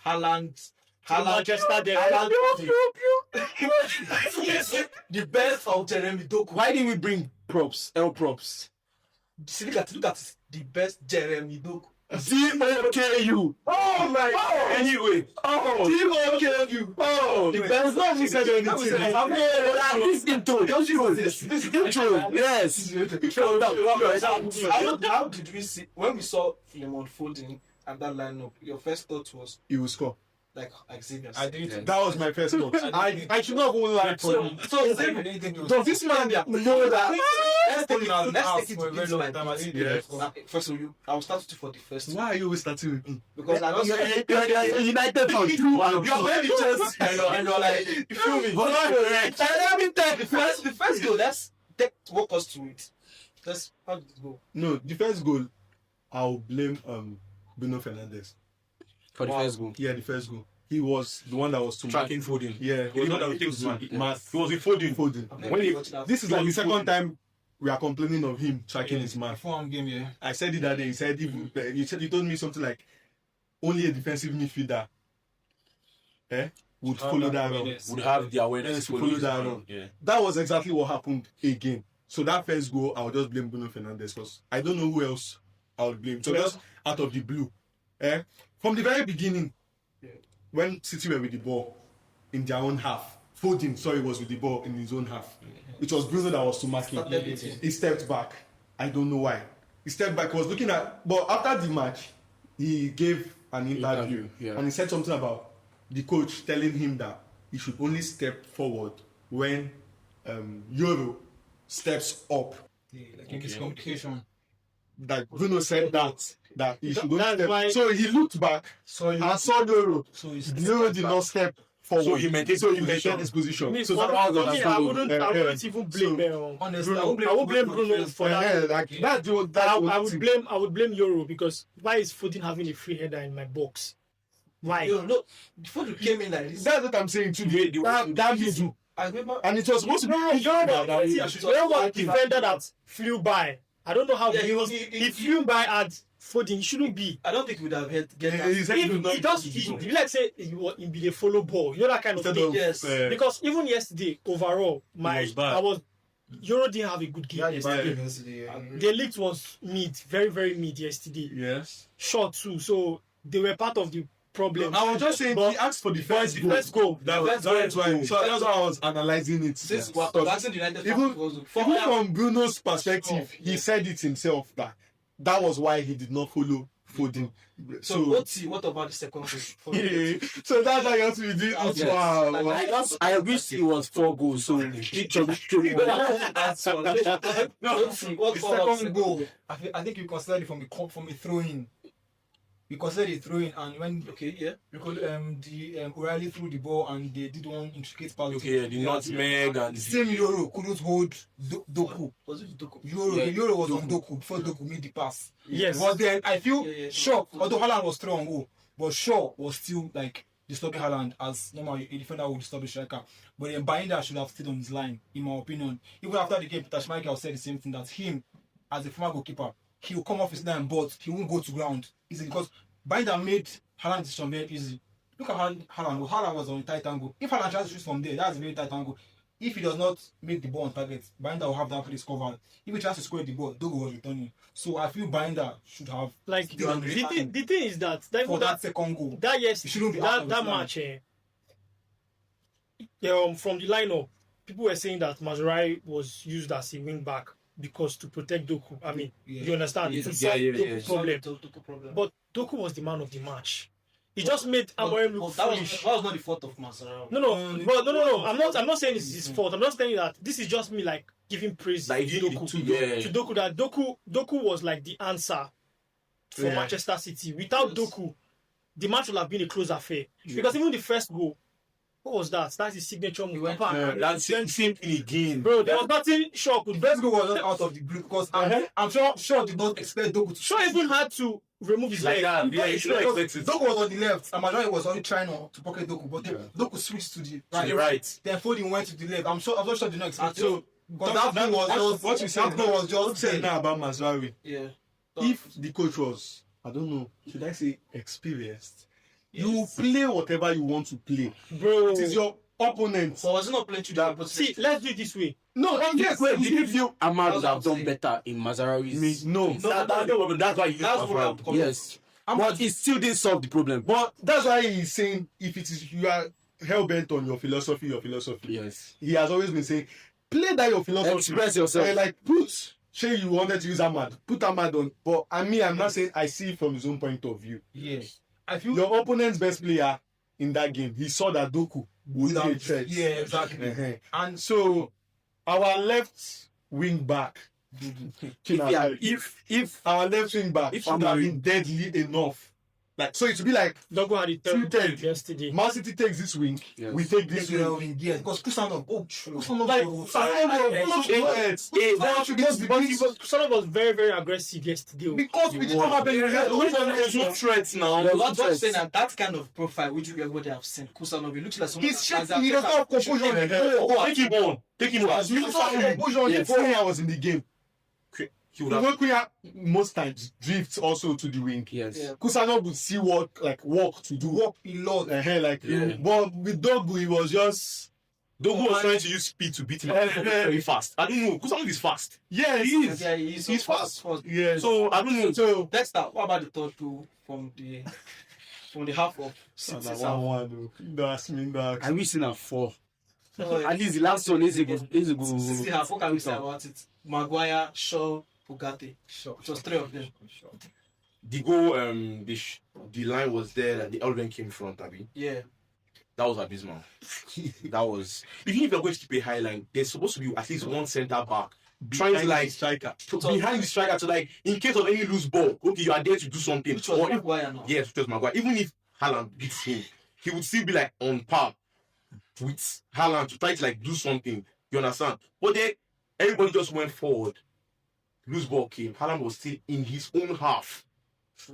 Manchester the best of Jeremy Doku. Why didn't we bring props? L props. See, look at it. The best Jeremy Doku. DOKU. Oh my God. Anyway. Oh. DOKU. Oh. The best. Not we said anything. This intro. Don't you know this? This intro. Yes. How did we see when we saw him unfolding and that lineup? Your first thought was He will score. like Xavier. I did. That was my first thought. I should not go lie for you. So Does this man know that? let's take it for a very into long time. I didn't do Yes. that. First of all, I will start with you for the first Why are you always starting with me? because I don't You're United for two. You're very just. I know, like you feel me. The first goal. Let's walk us through it. How did it go? No, the first goal, I'll blame Bruno Fernandes. For the first goal. Yeah, the first goal. He was the one that was Tracking Foden. Yeah, He was not that we take man. He was with Foden. When This is like the second time we are complaining of him tracking his man. Before game, yeah. I said it that day. He said you told me something like only a defensive midfielder would follow that run. Yes. Would have the awareness to follow that run. Yeah. That was exactly what happened again. So that first goal, I'll just blame Bruno Fernandes because I don't know who else I would blame. So just out of the blue. From the very beginning, when City were with the ball in their own half, Foden, was with the ball in his own half. It was Bruno that was to mark him. He stepped back. I don't know why. He stepped back. He was looking at... But after the match, he gave an interview. Yeah. And he said something about the coach telling him that he should only step forward when Euro steps up. Yeah, like in his communication. That Bruno said that he should only That's step. why- So he looked back and saw Euro. So he's Euro did not step forward. So he maintained his position. So that was I wouldn't even blame honestly, I would blame Bruno for that. I would blame Euro because why is Foden having a free header in my box? Why? No, before you came in like this, That's what I'm saying to you. That middle. I remember. And it was supposed to be. There was a defender that flew by. I don't know how he flew by at Foden. He shouldn't be. I don't think we would have get He said He like say he be a follow ball. You know that kind of thing. yes. Because even yesterday, overall, was Euro didn't have a good game yesterday. The league was mid, very, very mid yesterday. Yes. Short too, so they were part of the problem. I was just saying he asked for the first goal. Let's go. That's why. So that's why I was analyzing it. Since United Even from Bruno's perspective, he said it himself that was why he did not follow Foden. So what about the second goal? So that's how you have to do it. Wow. I wish it was 4 goals. So That's all. No, what The second goal, I think you considered it from a throw-in. We considered it throw-in, and when because O'Reilly threw the ball and they did one intricate pass. the nutmeg and The same Euro couldn't hold Doku. Was it Doku? Euro was on Doku before Doku made the pass. Yes. But then I feel Sure. although Haaland was thrown on goal, but Shaw was still like disturbing Haaland as normal a defender would disturb a striker. But then Binder should have stayed on his line, in my opinion. Even after the game, Peter Schmeichel said the same thing, that him, as a former goalkeeper, he will come off his line, but he won't go to ground easily because Binder made Haaland's decision very easy. Look at Haaland. Haaland was on a tight angle. If Haaland tries to shoot from there, that's a very tight angle. If he does not make the ball on target, Binder will have that place covered. If he tries to score the ball, Dogo was returning. So I feel Binder should have the thing is that for that second goal. That match from the lineup, people were saying that Mazraoui was used as a wing back because to protect Doku. I mean, you understand? Doku problem. But Doku was the man of the match. He just made Amorim look foolish. That was not the fault of Mazraoui. No. I'm not saying it's his fault. I'm not saying that. This is just me like giving praise to Doku. That Doku was like the answer for Manchester City. Without Doku, the match would have been a close affair. Because even the first goal, what was that? That's his signature move. That's the same thing again. Bro, there was nothing Shaw could do. The first goal was not out of the blue because I'm sure Shaw did not expect Doku to. Shaw even had to remove his leg. Yeah, you should expect it. Doku was on the left, and Mazraoui was only trying to pocket Doku, but then Doku switched to the right. Then Foden went to the left. I'm not sure they did not expect it. So, because that was just what you said. That goal was just said now about Mazraoui. Yeah. If the coach was, I don't know, should I say experienced? You play whatever you want to play. Bro. It is your opponent. So was it not playing to the See, let's do it this way. No, yes. Wait, did you if feel Ahmad would That's have what I'm done better in Mazarawi's? No. That's why you That's what I'm coming. Yes. But it still didn't solve the problem. But that's why he's saying if it is you are hell bent on your philosophy. Yes. He has always been saying, play that your philosophy. Express yourself. Like put. Say you wanted to use Ahmad, put Ahmad on. But I'm not saying I see it from his own point of view. Yes. I feel Your opponent's best player in that game, he saw that Doku would be a threat. yeah, exactly. Uh-huh. And So our left wing back, If our left wing back If should have Amorim- been deadly enough. Like so, it would be like Dogo had it terrible 2-10. yesterday. Man City takes this wing, Yes. we take this wing. yes, because Kusanov, Kusanov, Like, Kusanov was very, very aggressive yesterday. because we did not have any there's no threat now. No, I'm just saying that kind of profile which everybody have seen. Kusanov, he looks like someone. He's shaking. He does not have composure. Take him on. Take him on. He does not have composure. Yes. Before I was in the game. He would have. Kuya most times drifts also to the wing. Yes. Yeah. Kusanov would see walk to do. walk a lot. Yeah. But with Dogu, he was just. Dogo was trying to use speed to beat him very fast. I don't know. Kusanov is fast. Yeah, he is. Yeah, he's He's fast. Yeah. So I don't know. So. Dexter, what about the third goal from the half of City? Don't ask me that. I wish in a 4. So, At least the last one is a City good. half. What can we say about it? Maguire, Shaw, Bugatti. Sure. It was 3 of them. The goal, the line was there and the Elven came in front, Abby. Yeah. That was abysmal. That was. Even if you're going to keep a high line, there's supposed to be at least one centre back trying to like striker. behind the striker to like in case of any loose ball. Okay, you are there to do something. Which was Or if- Maguire now. yes, which was Maguire. Even if Haaland beats him, he would still be like on par with Haaland to try to like do something. You understand? But then everybody just went forward. Loose ball came. Haaland was still in his own half.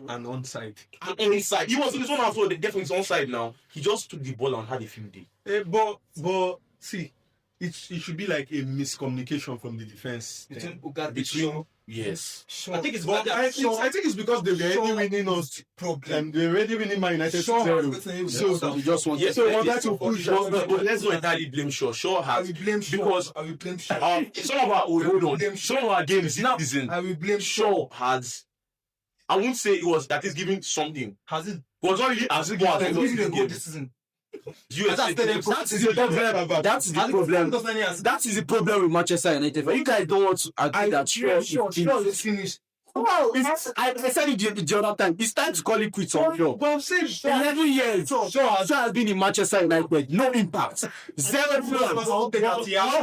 And onside. And on his side. He was in his own half, so they definitely his own side now. He just took the ball and had a field day. But see, it should be like a miscommunication from the defense. Between Bugatti, Between Shaw. yes. I think it's But Bugatti. I think it's because they were already winning us. Problem. They're already winning Man United Shaw 2-0. has gotten So You just want Yeah, so we wanted to push. But let's not entirely blame Shaw. Shaw I has will blame Shaw. because I will blame Shaw. some of our hold on. Some of our games this season, I will blame Shaw. Shaw has. I won't say it was that is giving something. Has it? But it's not really as it Has was. it been a goal this season? USA That's That is the the problem. That is the problem. That is the problem with Manchester United. You guys don't want to agree that Shaw is finished. Wow, I said it the other time. It's time to call it quits on Shaw. But I'm saying 11 years. Shaw has been in Manchester United. No impact. 0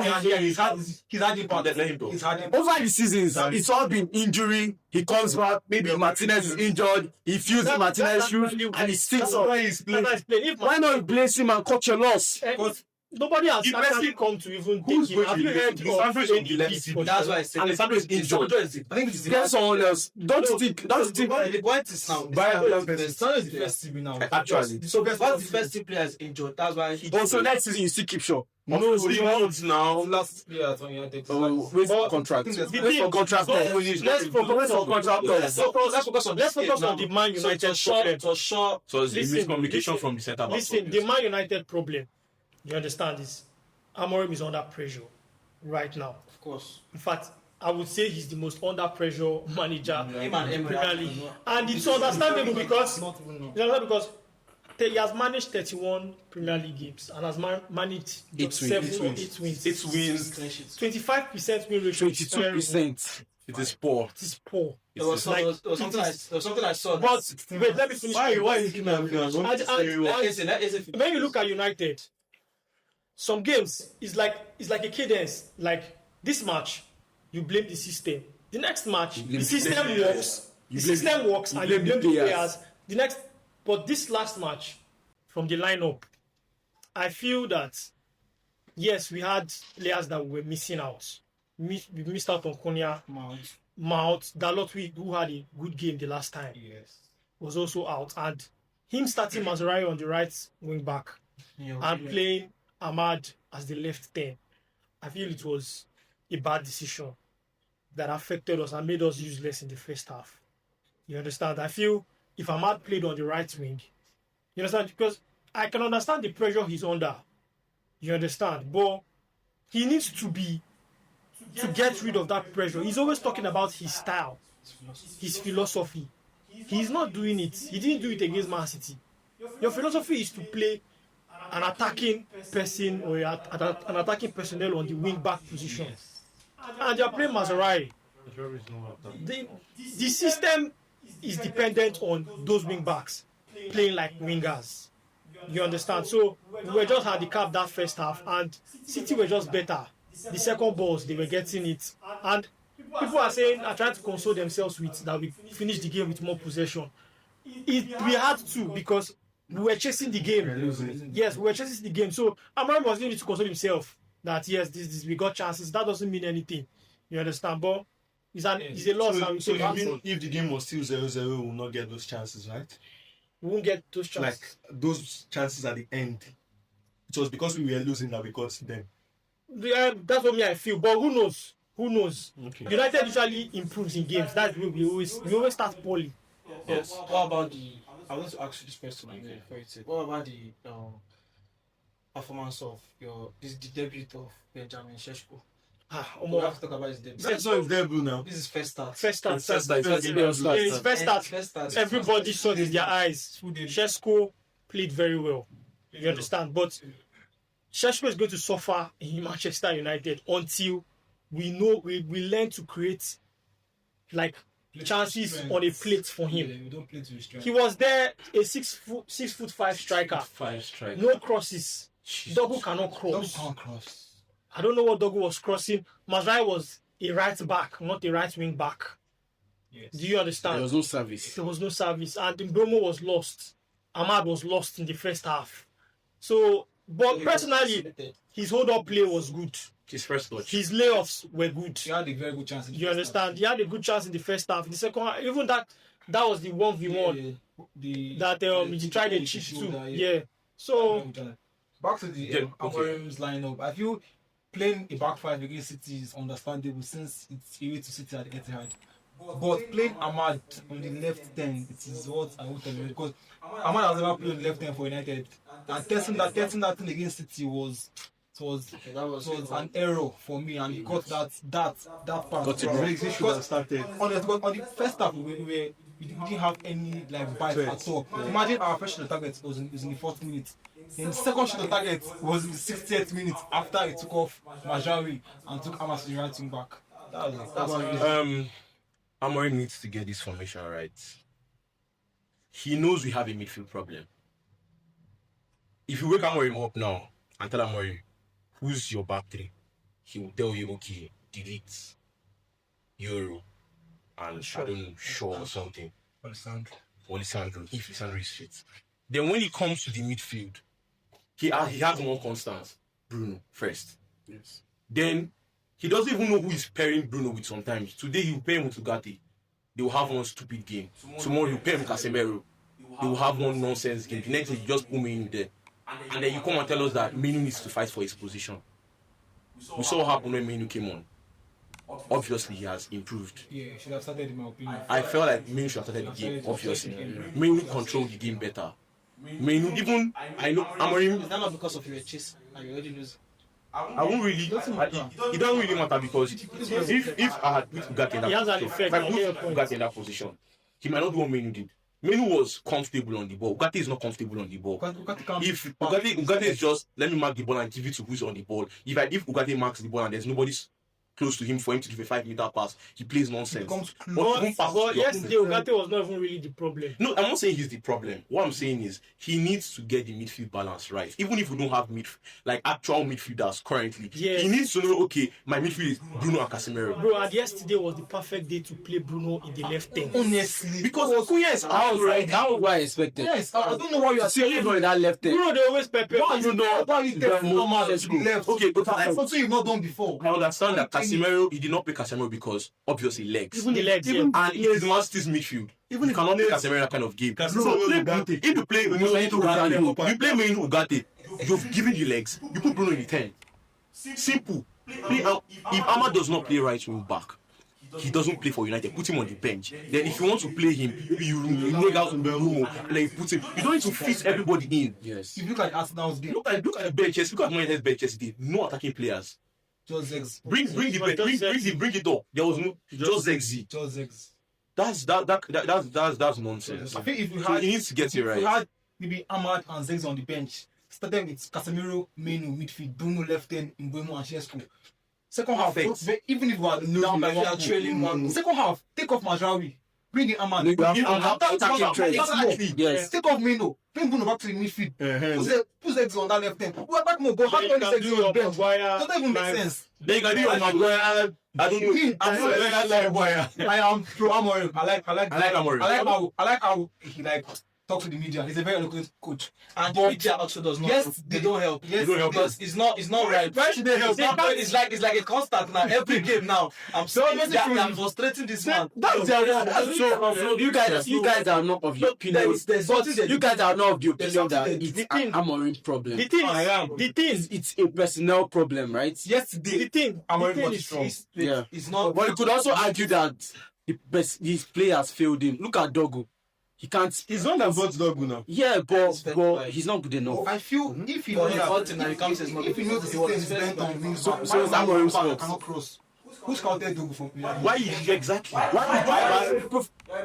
He's had impact. Let him go. He's had impact. Over the seasons, it's all been injury. He comes back. Maybe Martinez is injured. He feels Martinez shoes and he sticks up. Why not replace him and cut your loss? Nobody has If actually Messi- come to even Who's take him. going Have to you be heard the Sanford on the left? of That's why I said Alessandro is injured. I think it's Get someone else. Don't you think? the point is now. Son is the first team now. Actually. So once the first team player is injured, that's why he. Also, next season you still keep Shaw. No, he wants now. Last year at United. Wait for contract. I think The Wait thing- for contract. Let's focus on contract. Let's focus on the Man United problem. So Shaw. So it's Listen, miscommunication from the centre back. Listen, the Man United problem, you understand this? Amorim is under pressure right now. Of course. In fact, I would say he's the most under pressure manager Him and in Emery Premier have League. to know. And it's understandable because Not even know. you know, because he has managed 31 Premier League games and has managed just 8 wins. 8 wins. 25% win ratio. is terrible. 22%. It is poor. It is poor. There was something I saw. But wait, let me finish. Why are you keeping me? When you look at United, some games is like a cadence. Like this match, you blame the system. The next match, the system works. The system works, and you blame the players. The next, but this last match, from the lineup, I feel that yes, we had players that were missing out. We missed out on Konya, Mount, Dalot, who had a good game the last time, Yes. was also out, and him starting Mazraoui on the right wing back and playing Ahmad as the left 10. I feel it was a bad decision that affected us and made us useless in the first half. You understand? I feel if Ahmad played on the right wing, You understand? Because I can understand the pressure he's under. You understand? But he needs to get rid of that pressure. He's always talking about his style, his philosophy. He's not doing it. He didn't do it against Man City. Your philosophy is to play an attacking person or an attacking personnel on the wing back position. And you're playing Maserati. The system is dependent on those wing backs playing like wingers. You understand? So we were just handicapped that first half, and City were just better. The second balls, they were getting it. And people are trying to console themselves with that we finished the game with more possession. We had to, because we were chasing the game. Yes, we were chasing the game. So Amorim was going to console himself that yes, this we got chances. That doesn't mean anything. You understand? But it's a loss. So you mean if the game was still 0-0, we will not get those chances, right? We won't get those chances. Like those chances at the end. It was because we were losing that we got them. That's what I feel. But who knows? Okay. United usually improves in games. That's why we always start poorly. Yes. What about I want to ask you this question again. What about the performance of the debut of Benjamin Šeško? We have to talk about his debut. That's not his debut now. This is first start. First start. First start. Everybody saw it in their eyes. Šeško played very well. You understand? But Šeško is going to suffer in Manchester United until we learn to create like chances on a plate for him. We don't play to his strength. He was there, a 6'5" striker. No crosses. Dogu cannot cross. Can't cross. I don't know what Dogu was crossing. Mazrai was a right back, not a right wing back. Yes. Do you understand? There was no service. There was no service, and Mbeumo was lost. Ahmad was lost in the first half. So, but personally, his hold-up play was good. His first touch. His layoffs were good. He had a very good chance. You understand? He had a good chance in the first half. In the second half, even that was the 1v1 that he tried a chip too. Yeah. So back to the Amorim's lineup. I feel playing a back five against City is understandable since it's away to City at the Etihad. But playing Ahmad on the left 10, it is what I want to tell you, because Ahmad has never played on the left 10 for United, and testing that thing against City was an error for me, and he got that part. Got it wrong. He should have started. On the first half, we didn't have any like bite at all. Imagine our first shot on target was in the 4th minute. Then the second shot on target was in the 68th minute after he took off Majari and took Ahmad to the right wing back. That's Amorim needs to get this formation right. He knows we have a midfield problem. If you wake Amorim up now and tell Amorim, who's your back three? He will tell you, okay, delete Euro and I don't know, Shaw or something. Olisandro. If Lisandro is fit. Then when it comes to the midfield, he has one constant. Bruno first. Yes. Then he doesn't even know who is pairing Bruno with sometimes. Today he'll pair him with Ugarte. They will have one stupid game. Tomorrow he'll pair him with Casemiro. They will have one nonsense game. The next day you just put me in there. And then you come and tell us that Menu needs to fight for his position. We saw what happened when Menu came on. Obviously he has improved. Yeah, he should have started in my opinion. I felt like Menu should have started the game, obviously. Menu controlled the game better. Menu, even, I know, Amorim... Is that not because of your chase and you already lose? I won't really. It doesn't really matter because if I had put Ugarte in He has that an position, effect. if I put Ugarte in that position, he might not do what Menu did. Menu was comfortable on the ball. Ugarte is not comfortable on the ball. If Ugarte is just let me mark the ball and give it to who's on the ball. If Ugarte marks the ball and there's nobody's close to him for him to give a 5-meter pass, he plays nonsense. But yesterday, Ugarte was not even really the problem. No, I'm not saying he's the problem. What I'm saying is he needs to get the midfield balance right. Even if we don't have actual midfielders currently, Yes. he needs to know, okay, my midfield is Bruno and Casemiro. Bro, and yesterday was the perfect day to play Bruno in the left 10. Honestly, Because Cunha is out, right? How was I expected? yes, I don't know why you are See you in that left there. Bruno, they always pepper. Why you take normal left? Okay, but Something you've not done before. I understand that Casemiro, he did not play Casemiro because obviously legs. Even the legs, yeah. And it is Man City's midfield. Even You if cannot he play plays- Casemiro that kind of game. Casemiro So Ugarte. if you play Menu Ugarte, you've given the legs. You put Bruno in the 10. Simple. If Ahmad does not play right wing back, he doesn't play for United, put him on the bench. Then if you want to play him, you leg out Mbeumo, like put him. You don't need to fit everybody in. Yes. If you look at Arsenal's game, Look at the benches. Look at Man United's bench yesterday. No attacking players. just Zex. Bring it up. There was no just XZ. Just Zex. That's nonsense. I think if we So had, he needs to get it if we right. had maybe Ahmad and Zex on the bench, started with Casemiro, Menu, midfield, Bruno left end, Mbeumo and Sheshko. Second half, Perfect. even if we are down by if you are 1 trailing goal. 1 goal. Second half, take off Mazraoui, bring in Ahmad. No, you have After attacking one half, trends. exactly. Yes. Take off Meno, bring Bruno back to the midfield. Put Zex on that left end. We are back more, but how Then can you Zex can do on the your bench? Maguire, Doesn't even make like- sense. Then you can do your Maguire. I don't know. I am pro Amorim. I like Amorim. I like how he like talk to the media. He's a very eloquent coach. And the media also does not. Yes, they don't help. Yes, They don't help. Because it's not right. Why should they help? It's like a constant now. Every game now, I'm saying that I'm frustrating this man. That's so you guys are not of the opinion. There's something that You guys are not of the opinion that something it's the thing- Amorim's problem. The thing, I am. the thing, It's a personnel problem, right? Yesterday, the thing, Amorim the thing got is, strong. Yeah. it's not. But you could also argue that his players failed him. Look at Dogo. He can't. He's not that brought Dogu now. Yeah, It's very but wide. he's not good enough. I feel if he But knows he's that, hurting and he comes as if he knows the system is bent on wings, So it's Amorim's fault. cannot cross. Who scouted Dogu from? Why exactly?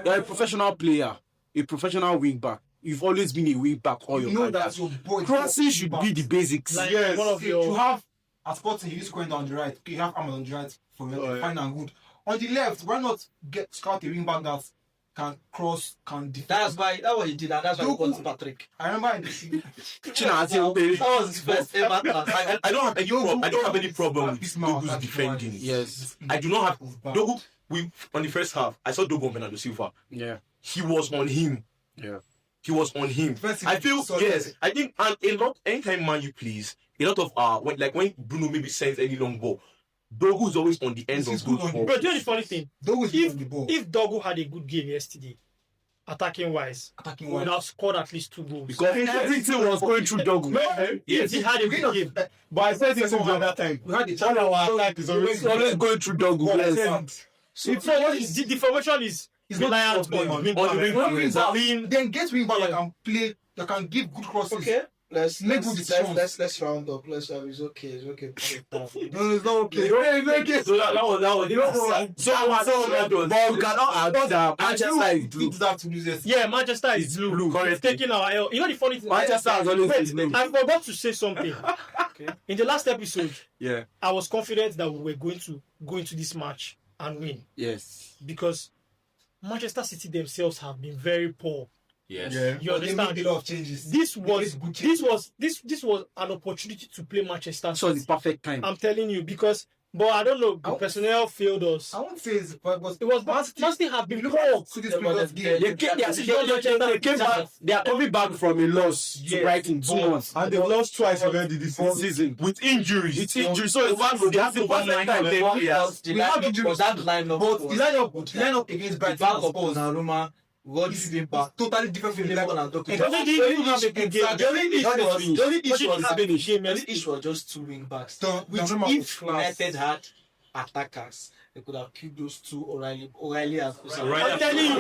You're a professional player, a professional wing back. You've always been a wing back all You your know career. that your boy. Crossing should be the basics. like Yes, one of you your. have at Sporting, you scoring down the right. You have Ahmad on the right for fine and good. On the left, why not get scout a wing back that can cross, can defend? That's what he did, and that's why he got Patrick. I remember in the That was his first ever transfer. I don't have any problem with Dogu's defending. Yes. I do not have Dogu. On the first half, I saw Dogu on Bernardo Silva. Yeah. He was on him. Yeah. He was on him. Defensively, I feel solid. yes. I think and a lot. Anytime Man you please, a lot of when Bruno maybe sends any long ball, Dogu is always on the end He's of good those on the balls. But you know the funny thing, Dogu is if on the ball. if Dogu had a good game yesterday, attacking wise, Attacking we would wise. have scored at least 2 goals. Because Everything was going through Dogu. If he had a good game, But I said this the other time. We had the All our attack is always It's always going through Dogu. Yes. the formation is reliant on the wing on the wing back. back. Lean. Then get wing back that can play, that can give good crosses. Okay, let's Make good decisions. let's round up. It's okay. It's okay. No, it's not okay. So that was But we cannot argue that Manchester is We blue. deserve to lose yesterday. Yeah, Manchester is blue. It's taking our L. You know the funny thing? Manchester has always been blue. I forgot to say something. In the last episode, Yeah. I was confident that we were going to go into this match and win Yes. because Manchester City themselves have been very poor. yes. Yeah. You But they understand? made a lot of changes. This They was made good changes. this was an opportunity to play Manchester This was the City. perfect time. I'm telling you because, but I don't know. The personnel failed us. I won't say it's but It was Man Man City have been Look poor. at City's previous game. They came back. They are coming back from a loss to Yes. Brighton 2 months. And they've lost twice already this season. With injuries. It's injury, so it's one. They have the perfect time. We have injuries. That lineup. But the lineup against Brighton back and of Spurs Donnarumma, Rodri being back. totally different from the Liverpool lineup. and Doku. And Doesn't he even have a good game? Exactly. The only issue was- The only issue Doesn't was have a good game. the only issue was just 2 wing backs. Which Donnarumma was if class. United had attackers, they could have killed those 2 O'Reilly and Right. I'm telling you, you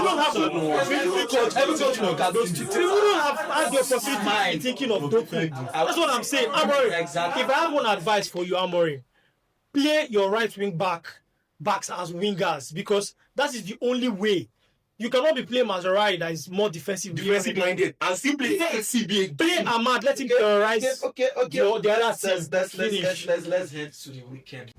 don't have Every coach will have those 2. you wouldn't have had the opportunity to be thinking of Doku. That's what I'm saying. Amorim, Exactly. if I have one advice for you, Amorim, play your right wing backs as wingers because that is the only way. You cannot be playing Mazraoui that is more defensive Minded and simply CBA. Play Ahmad, let him terrorize Okay. the other team. Let's Finish. head to the weekend.